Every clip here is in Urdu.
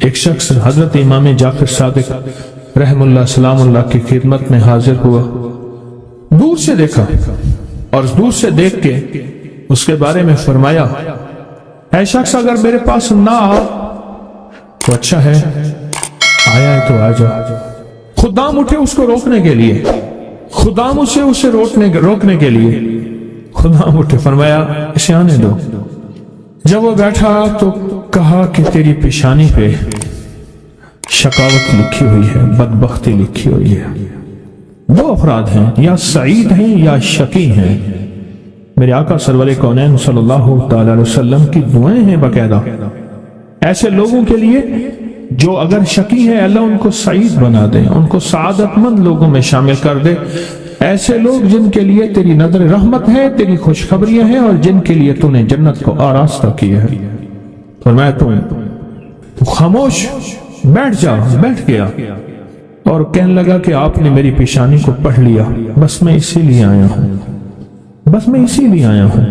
ایک شخص حضرت امام جعفر صادق رحم اللہ سلام اللہ کی خدمت میں حاضر ہوا، دور سے دیکھا اور دور سے دیکھ کے اس کے بارے میں فرمایا، اے شخص اگر میرے پاس نہ آ تو اچھا ہے، آیا ہے تو آ جا۔ خدام اٹھے اس کو روکنے کے لیے، خدام اسے روکنے کے لیے خدام اٹھے، فرمایا اسے آنے دو۔ جب وہ بیٹھا تو کہا کہ تیری پیشانی پہ شقاوت لکھی ہوئی ہے، بدبختی لکھی ہوئی ہے۔ دو افراد ہیں، یا سعید ہیں یا شقی ہیں۔ میرے آقا سرور کونین صلی اللہ تعالی علیہ وسلم کی دعائیں ہیں باقاعدہ ایسے لوگوں کے لیے جو اگر شقی ہے، اللہ ان کو سعید بنا دے، ان کو سعادت مند لوگوں میں شامل کر دے۔ ایسے لوگ جن کے لیے تیری نظر رحمت ہے، تیری خوشخبریاں ہیں، اور جن کے لیے تو نے جنت کو آراستہ کیا ہے۔ فرمایا تو خاموش بیٹھ جا۔ بیٹھ گیا اور کہنے لگا کہ آپ نے میری پیشانی کو پڑھ لیا، بس میں اسی لیے آیا ہوں، بس میں اسی لیے آیا ہوں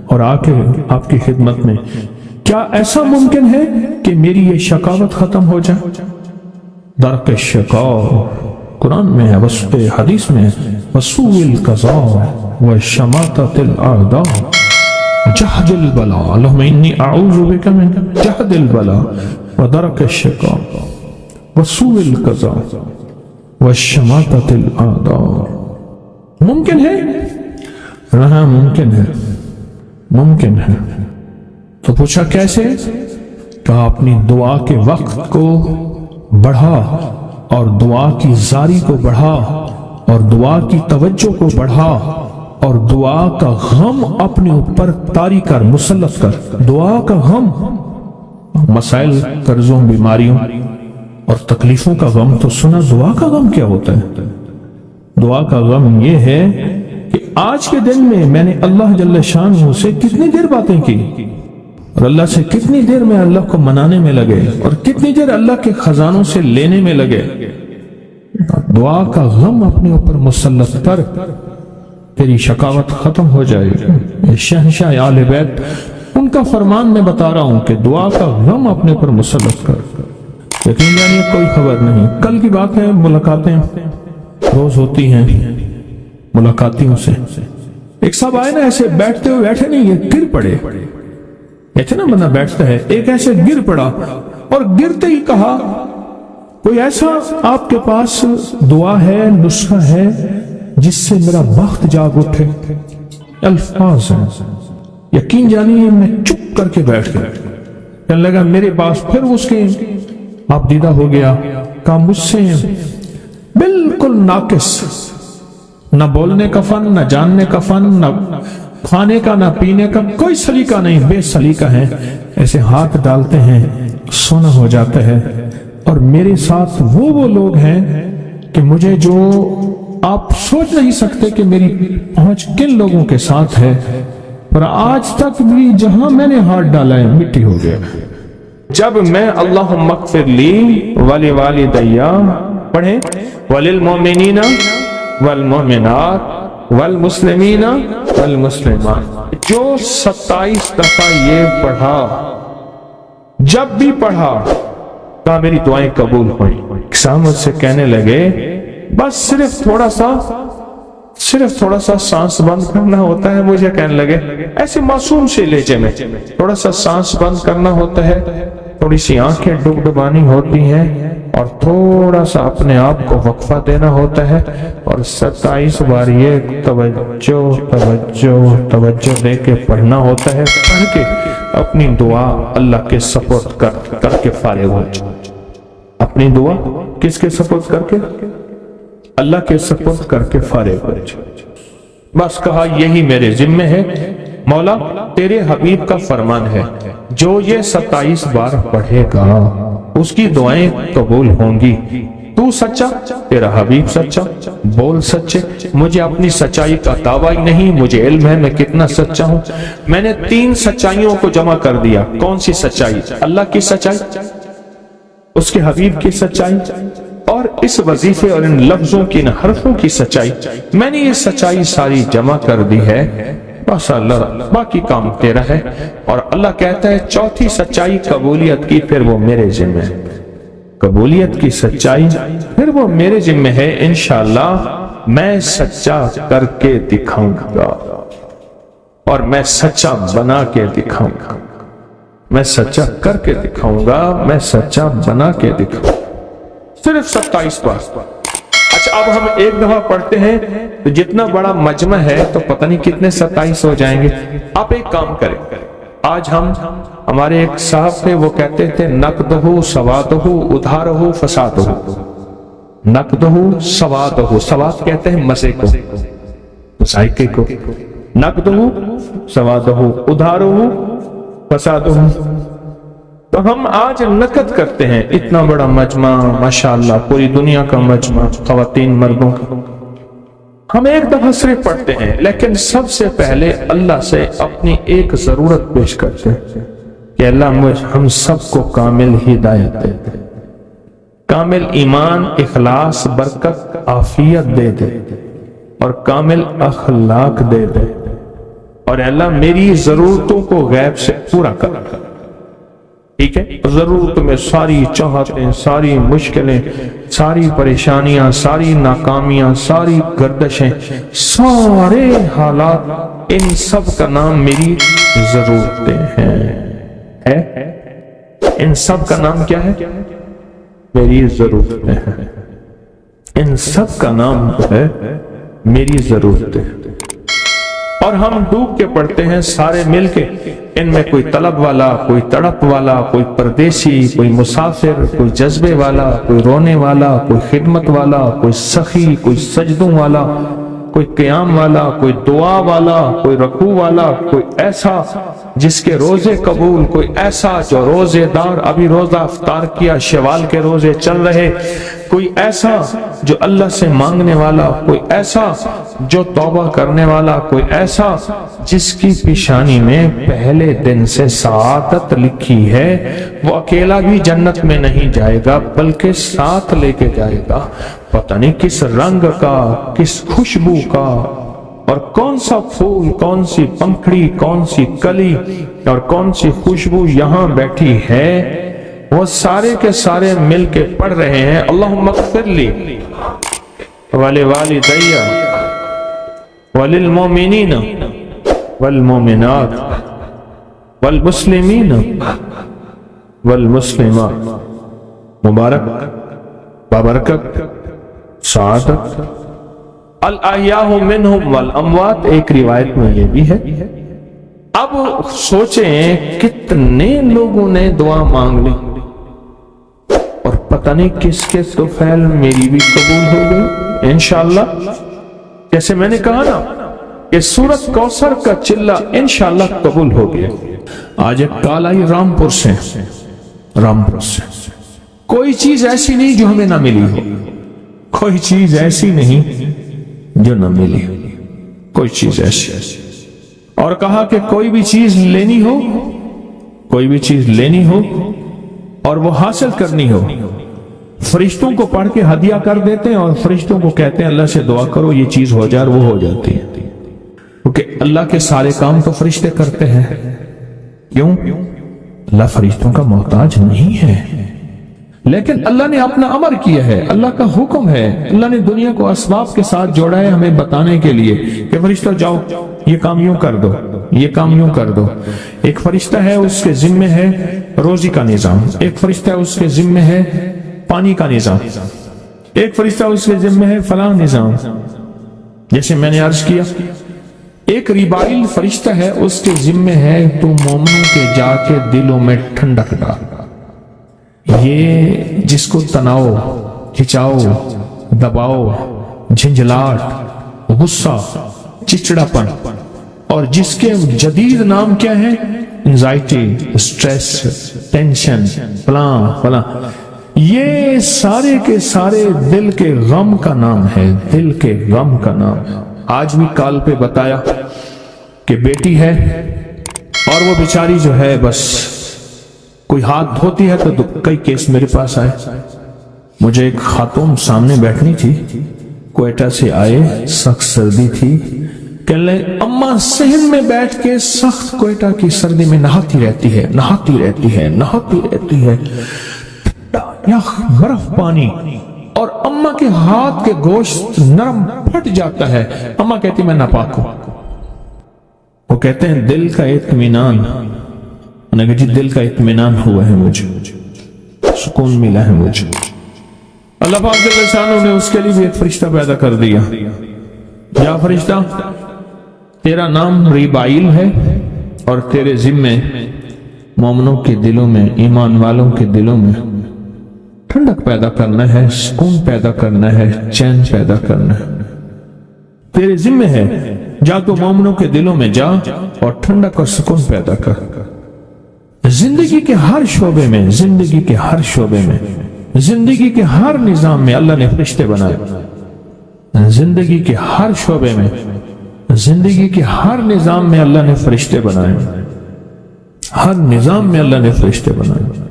اور آ کے آپ کی خدمت میں۔ کیا ایسا ممکن ہے کہ میری یہ شقاوت ختم ہو جائے؟ درک الشقاء قرآن میں ہے، وسط حدیث میں ہے، وسوء القضاء وشماتۃ الاعداء جہد البلاء، اللہم انی اعوذ بک من جہد البلاء ودرک الشقاء وسوء القضاء وشماتۃ الاعداء۔ ممکن ہے؟ رہا ممکن ہے، ممکن ہے۔ تو پوچھا کیسے؟ کہا اپنی دعا کے وقت کو بڑھا اور دعا کی زاری کو بڑھا اور دعا کی توجہ کو بڑھا اور دعا کا غم اپنے اوپر طاری کر، مسلط کر۔ دعا کا غم، مسائل، قرضوں، بیماریوں اور تکلیفوں کا غم تو سنا، دعا کا غم کیا ہوتا ہے؟ دعا کا غم یہ ہے کہ آج کے دن میں نے اللہ جل شانہ سے کتنی دیر باتیں کی اور اللہ سے کتنی دیر میں اللہ کو منانے میں لگے اور کتنی دیر اللہ کے خزانوں سے لینے میں لگے۔ دعا کا غم اپنے اوپر مسلط کر، تیری شقاوت ختم ہو جائے گی۔ شہنشاہ آل بیت ان کا فرمان میں بتا رہا ہوں کہ دعا کا غم اپنے اوپر مسلط کر۔ یقین جانیے کوئی خبر نہیں، کل کی بات ہے، ملاقاتیں روز ہوتی ہیں ملاقاتیوں سے۔ ایک صاحب آئے نا، ایسے بیٹھتے ہوئے بیٹھے نہیں، یہ گر پڑے۔ ایسے نا بندہ بیٹھتا ہے، ایک ایسے گر پڑا اور گرتے ہی کہا کوئی ایسا آپ کے پاس دعا ہے، نسخہ ہے جس سے میرا بخت جاگ اٹھے؟ الفاظ ہیں، یقین جانیے میں چپ کر کے بیٹھ گیا۔ کہنے لگا میرے پاس، پھر اس کے آپ دیدہ ہو گیا، کہا مجھ سے بالکل ناقص، نہ بولنے کا فن، نہ جاننے کا فن، نہ کھانے کا، نہ پینے کا، کوئی سلیقہ نہیں، بے سلیقہ ہے۔ ایسے ہاتھ ڈالتے ہیں، سونا ہو جاتا ہے۔ اور میرے ساتھ وہ لوگ ہیں کہ مجھے جو آپ سوچ نہیں سکتے کہ میری پہنچ کن لوگوں کے ساتھ ہے، اور آج تک بھی جہاں میں نے ہاتھ ڈالا ہے مٹی ہو گیا۔ جب میں اللہم اغفر لی ولوالدی پڑھیں، وللمؤمنین والمؤمنات والمسلمین والمسلمات، جو 27 دفعہ یہ پڑھا، جب بھی پڑھا تو میری دعائیں قبول ہوئیں۔ سامنے سے کہنے لگے بس صرف تھوڑا سا سانس بند کرنا ہوتا ہے، مجھے کہنے لگے ایسے معصوم سے لہجے میں، تھوڑا سا سانس بند کرنا ہوتا ہے، تھوڑی سی آنکھیں ڈبڈبانی ہوتی ہیں اور تھوڑا سا اپنے آپ کو وقفہ دینا ہوتا ہے، اور 27 بار یہ توجہ دے کے پڑھنا ہوتا ہے، پڑھ کے اپنی دعا اللہ کے سپرد کر کے فارغ ہو جائے۔ اپنی دعا کس کے سپرد کر کے؟ اللہ کے سپرد کر کے فارغ ہو جائے۔ بس کہا یہی میرے ذمہ ہے مولا، تیرے حبیب کا فرمان ہے جو یہ 27 بار پڑھے گا اس کی دعائیں قبول ہوں گی۔ تو سچا، تیرا حبیب سچا، بول سچے۔ مجھے اپنی سچائی کا دعویٰ ہی نہیں، مجھے علم ہے میں کتنا سچا ہوں۔ میں نے 3 سچائیوں کو جمع کر دیا۔ کون سی سچائی؟ اللہ کی سچائی، اس کے حبیب کی سچائی، اور اس وظیفے اور ان لفظوں کی، ان حرفوں کی سچائی۔ میں نے یہ سچائی ساری جمع کر دی ہے، بس اللہ باقی کام تیرا ہے۔ اور اللہ کہتا ہے چوتھی سچائی قبولیت کی، پھر وہ میرے ذمہ ہے۔ قبولیت کی سچائی، پھر وہ میرے ذمہ ہے انشاءاللہ میں سچا کر کے دکھاؤں گا، اور میں سچا بنا کے دکھاؤں گا، میں سچا کر کے دکھاؤں گا، میں سچا بنا کے دکھاؤں گا۔ صرف 27 بار۔ اچھا اب ہم ایک دفعہ پڑھتے ہیں تو جتنا بڑا مجمع ہے تو پتہ نہیں کتنے 27 ہو جائیں گے۔ آپ ایک کام کریں، آج ہمارے ایک صاحب تھے، وہ کہتے تھے نقدہ سوادہ ادھارہ فسادہ، نقدہ سوادہ، سواد کہتے ہیں مزے کو، ذائقے کو، نقدہ سوادہ ادھارہ فسادہ۔ تو ہم آج نقد کرتے ہیں اتنا بڑا مجمع، ماشاءاللہ پوری دنیا کا مجمع، خواتین مردوں کا، ہم ایک دفعہ صرف پڑھتے ہیں، لیکن سب سے پہلے اللہ سے اپنی ایک ضرورت پیش کرتے ہیں کہ اللہ ہم سب کو کامل ہدایت دے دے، کامل ایمان، اخلاص، برکت، عافیت دے دے، اور کامل اخلاق دے دے، اور اللہ میری ضرورتوں کو غیب سے پورا کر۔ ٹھیک ہے، ضرورت میں ساری چاہتیں، ساری مشکلیں، ساری پریشانیاں، ساری ناکامیاں، ساری گردشیں، سارے حالات، ان سب کا نام میری ضرورتیں ہیں۔ ان سب کا نام کیا ہے؟ میری ضرورتیں ہیں۔ ان سب کا نام ہے میری ضرورتیں، اور ہم ڈوب کے پڑھتے ہیں سارے مل کے، ان میں کوئی طلب والا، کوئی تڑپ والا، کوئی پردیسی، کوئی مسافر، کوئی جذبے والا، کوئی رونے والا، کوئی خدمت والا، کوئی سخی، کوئی سجدوں والا، کوئی قیام والا، کوئی دعا والا، کوئی رکوع والا، کوئی ایسا جس کے روزے قبول، کوئی ایسا جو روزے دار، ابھی روزہ افطار کیا، شوال کے روزے چل رہے، کوئی ایسا جو اللہ سے مانگنے والا، کوئی ایسا جو توبہ کرنے والا، کوئی ایسا جس کی پیشانی میں پہلے دن سے سعادت لکھی ہے، وہ اکیلا بھی جنت میں نہیں جائے گا بلکہ ساتھ لے کے جائے گا، پتہ نہیں کس رنگ کا، کس خوشبو کا، اور کون سا پھول، کون سی پنکھڑی، کون سی کلی اور کون سی خوشبو یہاں بیٹھی ہے، وہ سارے کے سارے مل کے پڑھ رہے ہیں اللہم اغفر لی ولوالدی وللمؤمنین والمؤمنات والمسلمین والمسلمات، مبارک، بابرکت، سعادت، الاحیاء منہم والاموات، ایک روایت میں یہ بھی ہے۔ اب سوچیں کتنے لوگوں نے دعا مانگ لی، اور پتہ نہیں کس کے طفیل میری بھی قبول ہو گئی انشاءاللہ۔ جیسے میں نے کہا نا کہ سورت کوثر کا چلہ انشاءاللہ قبول ہو گیا۔ آج ایک کال آئی رامپور سے، کوئی چیز ایسی نہیں جو ہمیں نہ ملی ہو، کوئی چیز ایسی نہیں جو نہ ملی، کوئی چیز ایسی، اور کہا کہ کوئی بھی چیز لینی ہو، کوئی بھی چیز لینی ہو اور وہ حاصل کرنی ہو، فرشتوں کو پڑھ کے ہدیہ کر دیتے ہیں، اور فرشتوں کو کہتے ہیں اللہ سے دعا کرو یہ چیز ہو جائے، وہ ہو جاتی ہے، کیونکہ اللہ کے سارے کام تو فرشتے کرتے ہیں۔ کیوں؟ اللہ فرشتوں کا محتاج نہیں ہے، لیکن اللہ نے اپنا امر کیا ہے، اللہ کا حکم ہے، اللہ نے دنیا کو اسباب کے ساتھ جوڑا ہے ہمیں بتانے کے لیے کہ فرشتہ جاؤ یہ کام یوں کر دو، یہ کام یوں کر دو۔ ایک فرشتہ ہے اس کے ذمہ ہے روزی کا نظام، ایک فرشتہ اس کے ذمہ ہے پانی کا نظام، ایک فرشتہ اس کے ذمہ ہے فلاں نظام۔ جیسے میں نے عرض کیا، ایک ریبائل فرشتہ ہے اس کے ذمہ ہے تو مومنوں کے جا کے دلوں میں ٹھنڈک ڈال، یہ جس کو تناؤ، کھچاؤ، دباؤ، جھنجھلاہٹ، غصہ، چچڑاپن، اور جس کے جدید نام کیا ہے، انزائٹی، سٹریس، ٹینشن، فلاں، یہ سارے کے سارے دل کے غم کا نام ہے، دل کے غم کا نام ہے۔ آج بھی کال پہ بتایا کہ بیٹی ہے اور وہ بیچاری جو ہے بس کوئی ہاتھ دھوتی ہے تو کئی کیس میرے پاس آئے۔ مجھے ایک خاتون سامنے بیٹھنی تھی، کوئٹہ سے آئے، سخت سردی تھی، کہنے لگے اماں صحن میں بیٹھ کے سخت کوئٹہ کی سردی میں نہاتی رہتی ہے، نہاتی رہتی ہے، نہاتی رہتی ہے، یا برف پانی، اور اماں کے ہاتھ کے گوشت نرم پھٹ جاتا ہے. اماں کہتی میں ناپاک ہوں. وہ کہتے ہیں دل کا اطمینان. انہوں نے کہا جی دل کا اطمینان ہوا ہے، مجھے سکون ملا ہے مجھے. اللہ پاک جل شانہ نے اس کے لیے بھی ایک فرشتہ پیدا کر دیا. یا فرشتہ تیرا نام ریبائل ہے، اور تیرے ذمے مومنوں کے دلوں میں، ایمان والوں کے دلوں میں ٹھنڈک پیدا کرنا ہے، سکون پیدا کرنا ہے، چین پیدا کرنا ہے. تیرے ذمہ ہے، جا تو مومنوں کے دلوں میں جا اور ٹھنڈک اور سکون پیدا کر. زندگی کے ہر شعبے میں، زندگی کے ہر شعبے میں، زندگی کے ہر نظام میں اللہ نے فرشتے بنائے. زندگی کے ہر شعبے میں، زندگی کے ہر نظام میں اللہ نے فرشتے بنائے. ہر نظام میں اللہ نے فرشتے بنائے،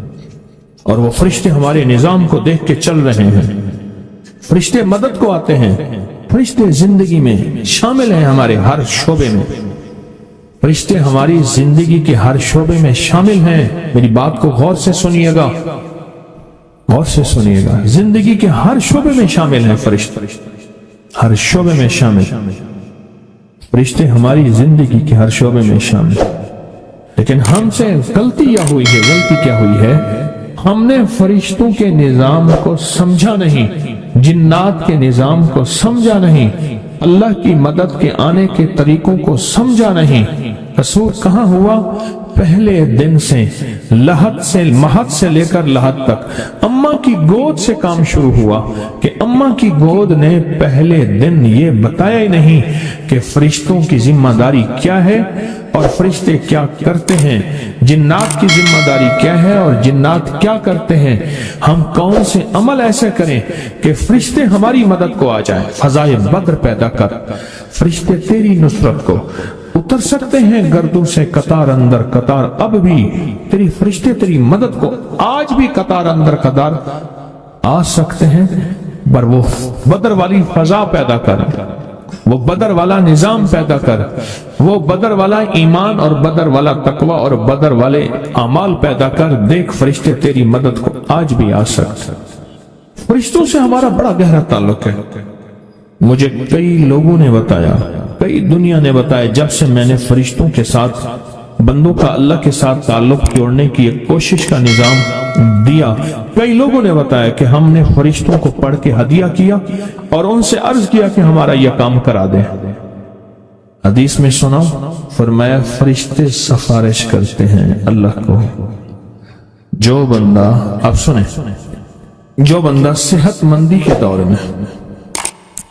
اور وہ فرشتے ہمارے نظام کو دیکھ کے چل رہے ہیں. فرشتے مدد کو آتے ہیں، فرشتے زندگی میں شامل ہیں ہمارے ہر شعبے میں. فرشتے ہماری زندگی کے ہر شعبے میں شامل ہیں. میری بات کو غور سے سنیے گا، غور سے سنیے گا. زندگی کے ہر شعبے میں شامل ہیں فرشتے، ہر شعبے میں شامل. فرشتے ہماری زندگی کے ہر شعبے میں شامل. لیکن ہم سے غلطی یہ ہوئی ہے، غلطی کیا ہوئی ہے؟ ہم نے فرشتوں کے نظام کو سمجھا نہیں، جنات کے نظام کو سمجھا نہیں، اللہ کی مدد کے آنے کے طریقوں کو سمجھا نہیں. قصور کہاں ہوا؟ پہلے دن سے، لحد سے، مہد سے لے کر لحد تک اماں کی گود سے کام شروع ہوا کہ اماں کی گود نے پہلے دن یہ بتایا ہی نہیں کہ فرشتوں کی ذمہ داری کیا ہے اور فرشتے کیا کرتے ہیں، جنات کی ذمہ داری کیا ہے اور جنات کیا کرتے ہیں. ہم کون سے عمل ایسے کریں کہ فرشتے ہماری مدد کو آ جائیں. فضائے بدر پیدا کر. فرشتے تیری نصرت کو اتر سکتے ہیں گردوں سے قطار اندر قطار. اب بھی تیری فرشتے تیری مدد کو آج بھی قطار اندر قطار آ سکتے ہیں. پر وہ بدر والی فضا پیدا کر، وہ بدر والا نظام پیدا کر، وہ بدر والا ایمان اور بدر والا تقوی اور بدر والے اعمال پیدا کر. دیکھ فرشتے تیری مدد کو آج بھی آ سکتے. فرشتوں سے ہمارا بڑا گہرا تعلق ہے. مجھے کئی لوگوں نے بتایا، کئی دنیا نے بتایا، جب سے میں نے فرشتوں کے ساتھ، بندوں کا اللہ کے ساتھ تعلق جوڑنے کی ایک کوشش کا نظام دیا، کئی لوگوں نے بتایا کہ ہم نے فرشتوں کو پڑھ کے ہدیہ کیا اور ان سے عرض کیا کہ ہمارا یہ کام کرا دیں. حدیث میں سنا، فرمایا فرشتے سفارش کرتے ہیں اللہ کو. جو بندہ، اب سنیں، جو بندہ صحت مندی کے دور میں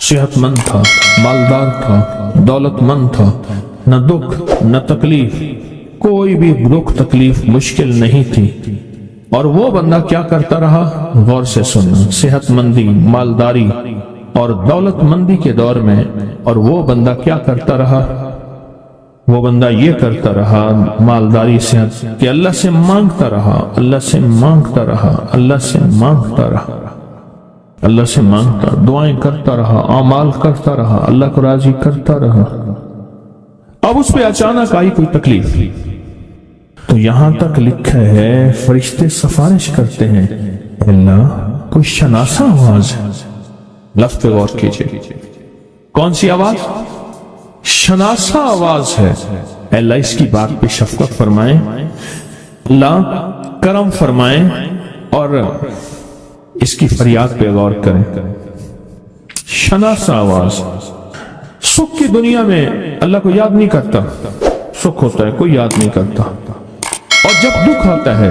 صحت مند تھا، مالدار تھا، دولت مند تھا، نہ دکھ نہ تکلیف، کوئی بھی دکھ تکلیف مشکل نہیں تھی، اور وہ بندہ کیا کرتا رہا؟ غور سے سننا. صحت مندی، مالداری اور دولت مندی کے دور میں، اور وہ بندہ کیا کرتا رہا؟ وہ بندہ یہ کرتا رہا، مالداری صحت، کہ اللہ سے مانگتا رہا، اللہ سے مانگتا رہا، اللہ سے مانگتا رہا، اللہ سے مانگتا، دعائیں کرتا رہا، اعمال کرتا رہا، اللہ کو راضی کرتا رہا. اب اس پہ اچانک آئی کوئی تکلیف، تو یہاں تک لکھا ہے فرشتے سفارش کرتے ہیں. اللہ کوئی شناسا آواز ہے. لفظ پہ غور کیجئے، کون سی آواز؟ شناسا آواز ہے. اللہ اس کی بات پہ شفقت فرمائیں، اللہ کرم فرمائیں اور اس کی فریاد پہ غور کریں. شناسا آواز. سکھ کی دنیا میں اللہ کو یاد نہیں کرتا، سکھ ہوتا ہے کوئی یاد نہیں کرتا، اور جب دکھ آتا ہے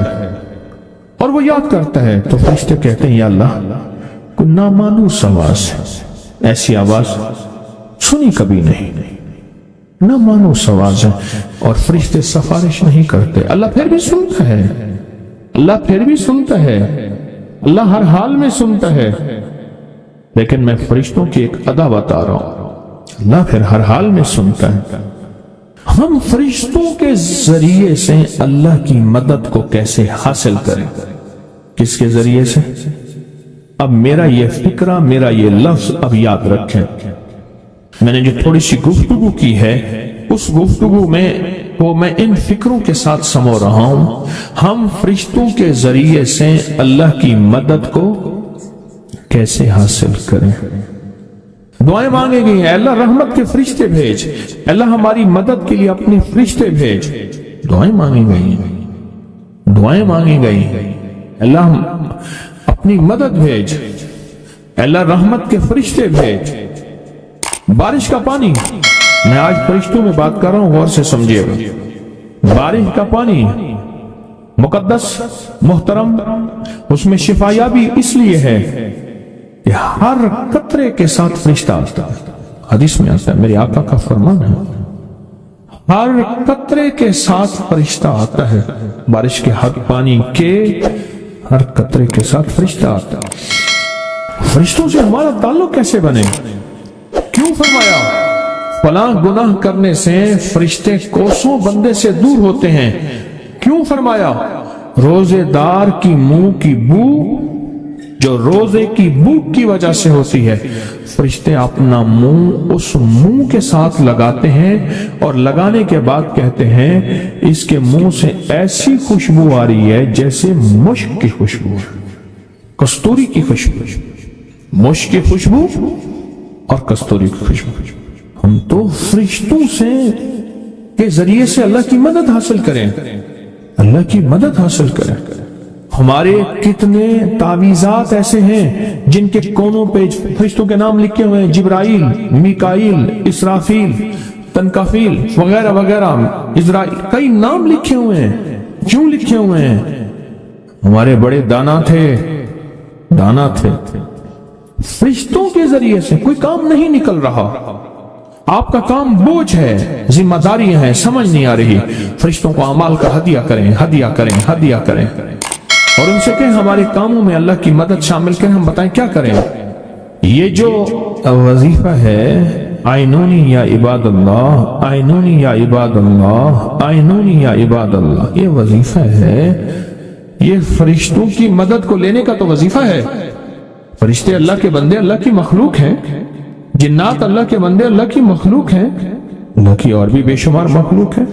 اور وہ یاد کرتا ہے تو فرشتے کہتے ہیں یا اللہ کوئی نامانوس آواز ہے، ایسی آواز سنی کبھی نہیں، نامانوس آواز ہے. اور فرشتے سفارش نہیں کرتے. اللہ پھر بھی سنتا ہے، اللہ پھر بھی سنتا ہے، اللہ ہر حال میں سنتا ہے. لیکن میں فرشتوں کی ایک ادا بتا رہا ہوں، اللہ پھر ہر حال میں سنتا ہے. ہم فرشتوں کے ذریعے سے اللہ کی مدد کو کیسے حاصل کریں؟ کس کے ذریعے سے؟ اب میرا یہ فکرہ، میرا یہ لفظ اب یاد رکھیں. میں نے جو تھوڑی سی گفتگو کی ہے، اس گفتگو میں تو میں ان فکروں کے ساتھ سمو رہا ہوں ہم فرشتوں کے ذریعے سے اللہ کی مدد کو کیسے حاصل کریں۔ دعائیں مانگے گئی ہیں، اللہ رحمت کے فرشتے بھیج، اللہ ہماری مدد کے لیے اپنے فرشتے بھیج۔ دعائیں مانگی گئی ہیں، دعائیں مانگی گئی ہیں، اللہ اپنی مدد بھیج، اللہ رحمت کے فرشتے بھیج۔ بارش کا پانی، میں آج فرشتوں میں بات کر رہا ہوں، غور سے سمجھیے گا۔ بارش کا پانی مقدس، محترم، اس میں شفایابی اس لیے ہے کہ ہر قطرے کے ساتھ فرشتہ آتا ہے۔ حدیث میں آتا ہے، میرے آقا کا فرمان ہے، ہر قطرے کے ساتھ فرشتہ آتا ہے۔ بارش کے ہر پانی کے ہر قطرے کے ساتھ فرشتہ آتا ہے۔ فرشتوں سے ہمارا تعلق کیسے بنے؟ کیوں فرمایا فلاں گناہ کرنے سے فرشتے کوسوں بندے سے دور ہوتے ہیں؟ کیوں فرمایا روزے دار کی منہ کی بو جو روزے کی بھوک کی وجہ سے ہوتی ہے، فرشتے اپنا منہ اس منہ کے ساتھ لگاتے ہیں اور لگانے کے بعد کہتے ہیں اس کے منہ سے ایسی خوشبو آ رہی ہے جیسے مشک کی خوشبو، کستوری کی خوشبو، مشک کی خوشبو اور کستوری کی خوشبو۔ ہم تو فرشتوں سے کے ذریعے سے اللہ کی مدد حاصل کریں، اللہ کی مدد حاصل کریں۔ ہمارے کتنے تعویذات ایسے ہیں جن کے کونوں پہ فرشتوں کے نام لکھے ہوئے ہیں، جبرائیل، میکائیل، اسرافیل، تنکافیل وغیرہ وغیرہ، اسرائیل، کئی نام لکھے ہوئے ہیں۔ کیوں لکھے ہوئے ہیں؟ ہمارے بڑے دانا تھے، دانا تھے۔ فرشتوں کے ذریعے سے کوئی کام نہیں نکل رہا، آپ کا کام بوجھ ہے، ذمہ داریاں ہیں، سمجھ نہیں آ رہی، فرشتوں کو اعمال کا ہدیہ کریں، ہدیہ کریں، ہدیہ کریں، اور ان سے کہیں ہمارے کاموں میں اللہ کی مدد شامل کریں، ہم بتائیں کیا کریں۔ یہ جو وظیفہ ہے آئینونی یا عباد اللہ، آئینونی یا عباد اللہ، آئینونی یا عباد اللہ، یہ وظیفہ ہے، یہ فرشتوں کی مدد کو لینے کا تو وظیفہ ہے۔ فرشتے اللہ کے بندے، اللہ کی مخلوق ہیں، جنات اللہ کے بندے، اللہ کی مخلوق ہیں، اللہ کی اور بھی بے شمار مخلوق ہیں،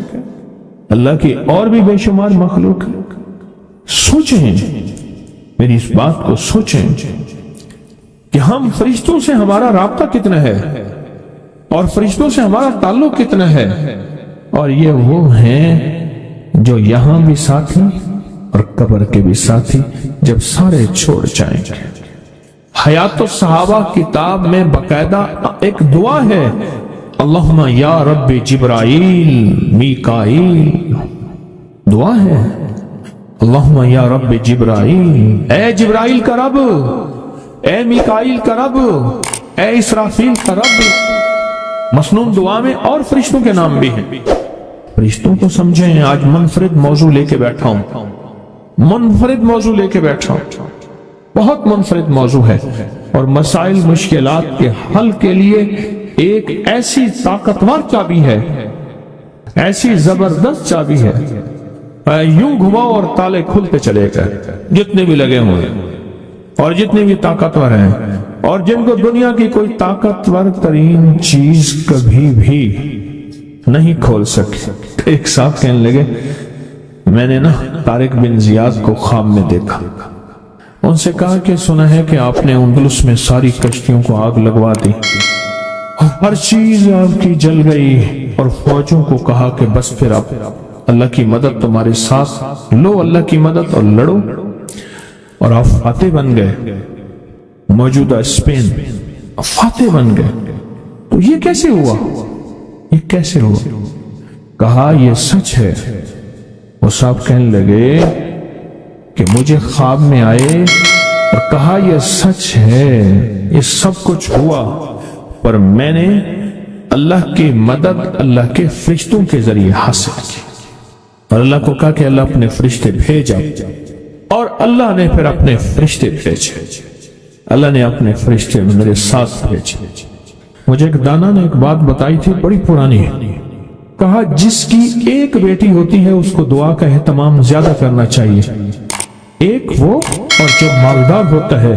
اللہ کی اور بھی بے شمار مخلوق ہیں۔ سوچیں، میری اس بات کو سوچیں کہ ہم فرشتوں سے ہمارا رابطہ کتنا ہے اور فرشتوں سے ہمارا تعلق کتنا ہے، اور یہ وہ ہیں جو یہاں بھی ساتھی اور قبر کے بھی ساتھی جب سارے چھوڑ جائیں گے۔ حیات الصحابہ کتاب میں باقاعدہ ایک دعا ہے، اللہم یا رب جبرائیل میکائیل، دعا ہے، اللہم یا رب جبرائیل، اے جبرائیل کا رب، اے میکائیل کا رب، اے اسرافیل کا رب۔ مسنون دعا میں اور فرشتوں کے نام بھی ہیں۔ فرشتوں کو سمجھیں، آج منفرد موضوع لے کے بیٹھا ہوں، منفرد موضوع لے کے بیٹھا ہوں، بہت منفرد موضوع ہے، اور مسائل مشکلات کے حل کے لیے ایک ایسی طاقتور چابی ہے، ایسی زبردست چابی ہے، یوں گھماؤ اور تالے کھلتے چلے گئے، جتنے بھی لگے ہوئے اور جتنے بھی طاقتور ہیں، اور جن کو دنیا کی کوئی طاقتور ترین چیز کبھی بھی نہیں کھول سکی۔ ایک صاحب کہنے لگے میں نے نا طارق بن زیاد کو خواب میں دیکھا، ان سے کہا کہ سنا ہے کہ آپ نے اندلس میں ساری کشتیوں کو آگ لگوا دی اور ہر چیز آپ کی جل گئی، اور فوجوں کو کہا کہ بس پھر اب اللہ کی مدد تمہارے ساتھ، لو اللہ کی مدد اور لڑو، اور آپ فاتح بن گئے، موجودہ اسپین فاتح بن گئے۔ تو یہ کیسے ہوا؟ یہ کیسے ہوا؟ کہا یہ سچ ہے۔ وہ صاحب کہنے لگے کہ مجھے خواب میں آئے اور کہا یہ سچ ہے، یہ سب کچھ ہوا، پر میں نے اللہ کی مدد اللہ کے فرشتوں کے ذریعے حاصل کی، اور اللہ کو کہا کہ اللہ اپنے فرشتے بھیجا، اور اللہ نے پھر اپنے فرشتے بھیجے، اللہ نے اپنے فرشتے میرے ساتھ بھیجے۔ مجھے ایک دانا نے ایک بات بتائی تھی، بڑی پرانی، کہا جس کی ایک بیٹی ہوتی ہے اس کو دعا کا اہتمام زیادہ کرنا چاہیے، ایک وہ اور جو مالدار ہوتا ہے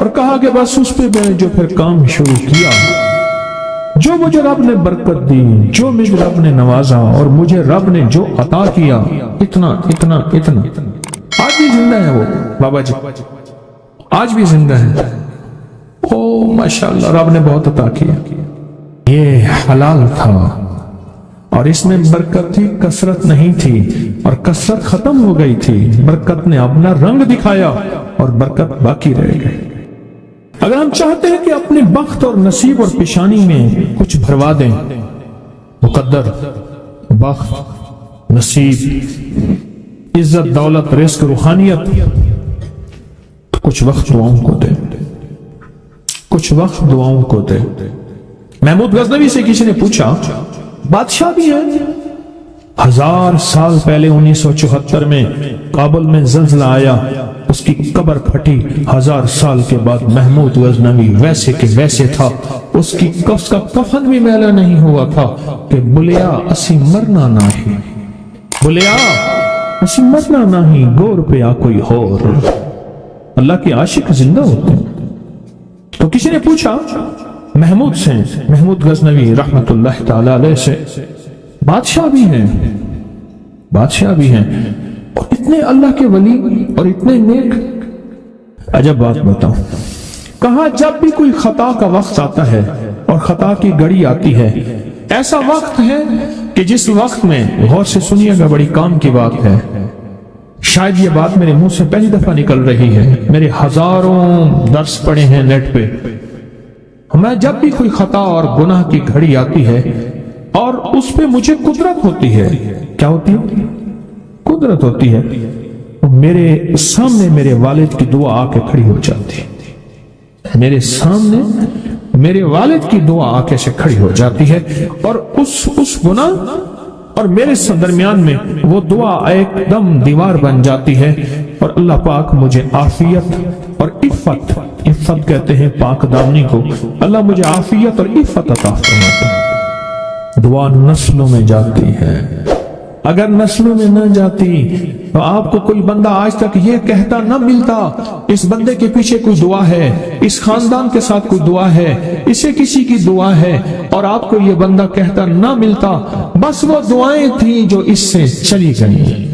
اور کہا کہ بس اس پہ میں نے جو پھر کام شروع کیا، جو مجھے رب نے برکت دی، جو مجھے رب نے نوازا اور مجھے رب نے جو عطا کیا، اتنا اتنا اتنا، آج بھی زندہ ہے وہ بابا جی، آج بھی زندہ ہے۔ او ماشاءاللہ، رب نے بہت عطا کیا۔ یہ حلال تھا اور اس میں برکت تھی، کثرت نہیں تھی، اور کثرت ختم ہو گئی تھی، برکت نے اپنا رنگ دکھایا اور برکت باقی رہ گئی۔ اگر ہم چاہتے ہیں کہ اپنے بخت اور نصیب اور پیشانی میں کچھ بھروا دیں، مقدر، بخت، نصیب، عزت، دولت، رزق، روحانیت، تو کچھ وقت دعاؤں کو دیں، کچھ وقت دعاؤں کو دیں۔ محمود غزنوی سے کسی نے پوچھا، بادشاہ بھی ہے، 1000 سال پہلے 1974 میں کابل میں زلزلہ آیا، اس کی قبر پھٹی، 1000 سال کے بعد محمود غزنوی ویسے کہ ویسے تھا، اس کا کفن بھی میلا نہیں ہوا تھا کہ بلیا اسی مرنا نہیں، بلیا اسی مرنا نہیں، گور پہ آ کوئی اور۔ اللہ کے عاشق زندہ ہوتے ہیں۔ تو کسی نے پوچھا محمود سے، محمود غزنوی رحمت اللہ تعالی علیہ سے، بادشاہ بھی ہیں، بادشاہ بھی ہیں، اور اتنے اللہ کے ولی اور اتنے نیک۔ عجب بات بتاؤں، کہا جب بھی کوئی خطا کا وقت آتا ہے اور خطا کی گھڑی آتی ہے، ایسا وقت ہے کہ جس وقت میں، غور سے سنیے گا، بڑی کام کی بات ہے، شاید یہ بات میرے منہ سے پہلی دفعہ نکل رہی ہے، میرے ہزاروں درس پڑے ہیں نیٹ پہ، میں جب بھی کوئی خطا اور گناہ کی گھڑی آتی ہے اور اس پہ مجھے قدرت ہوتی ہے، کیا ہوتی ہے؟ قدرت ہوتی ہے، میرے سامنے میرے والد کی دعا آ کے کھڑی ہو جاتی ہے، میرے سامنے میرے والد کی دعا آ کے سے کھڑی ہو جاتی ہے، اور اس گناہ اور میرے درمیان میں وہ دعا ایک دم دیوار بن جاتی ہے، اور اللہ پاک مجھے عافیت اور عفت کہتے ہیں پاک دامنی کو، اللہ مجھے عافیت اور عفت عطا فرماتا ہے۔ دعا نسلوں میں جاتی ہے، اگر نسلوں میں نہ جاتی تو آپ کو کوئی بندہ آج تک یہ کہتا نہ ملتا اس بندے کے پیچھے کوئی دعا ہے، اس خاندان کے ساتھ کوئی دعا ہے، اسے کسی کی دعا ہے، اور آپ کو یہ بندہ کہتا نہ ملتا، بس وہ دعائیں تھیں جو اس سے چلی گئی۔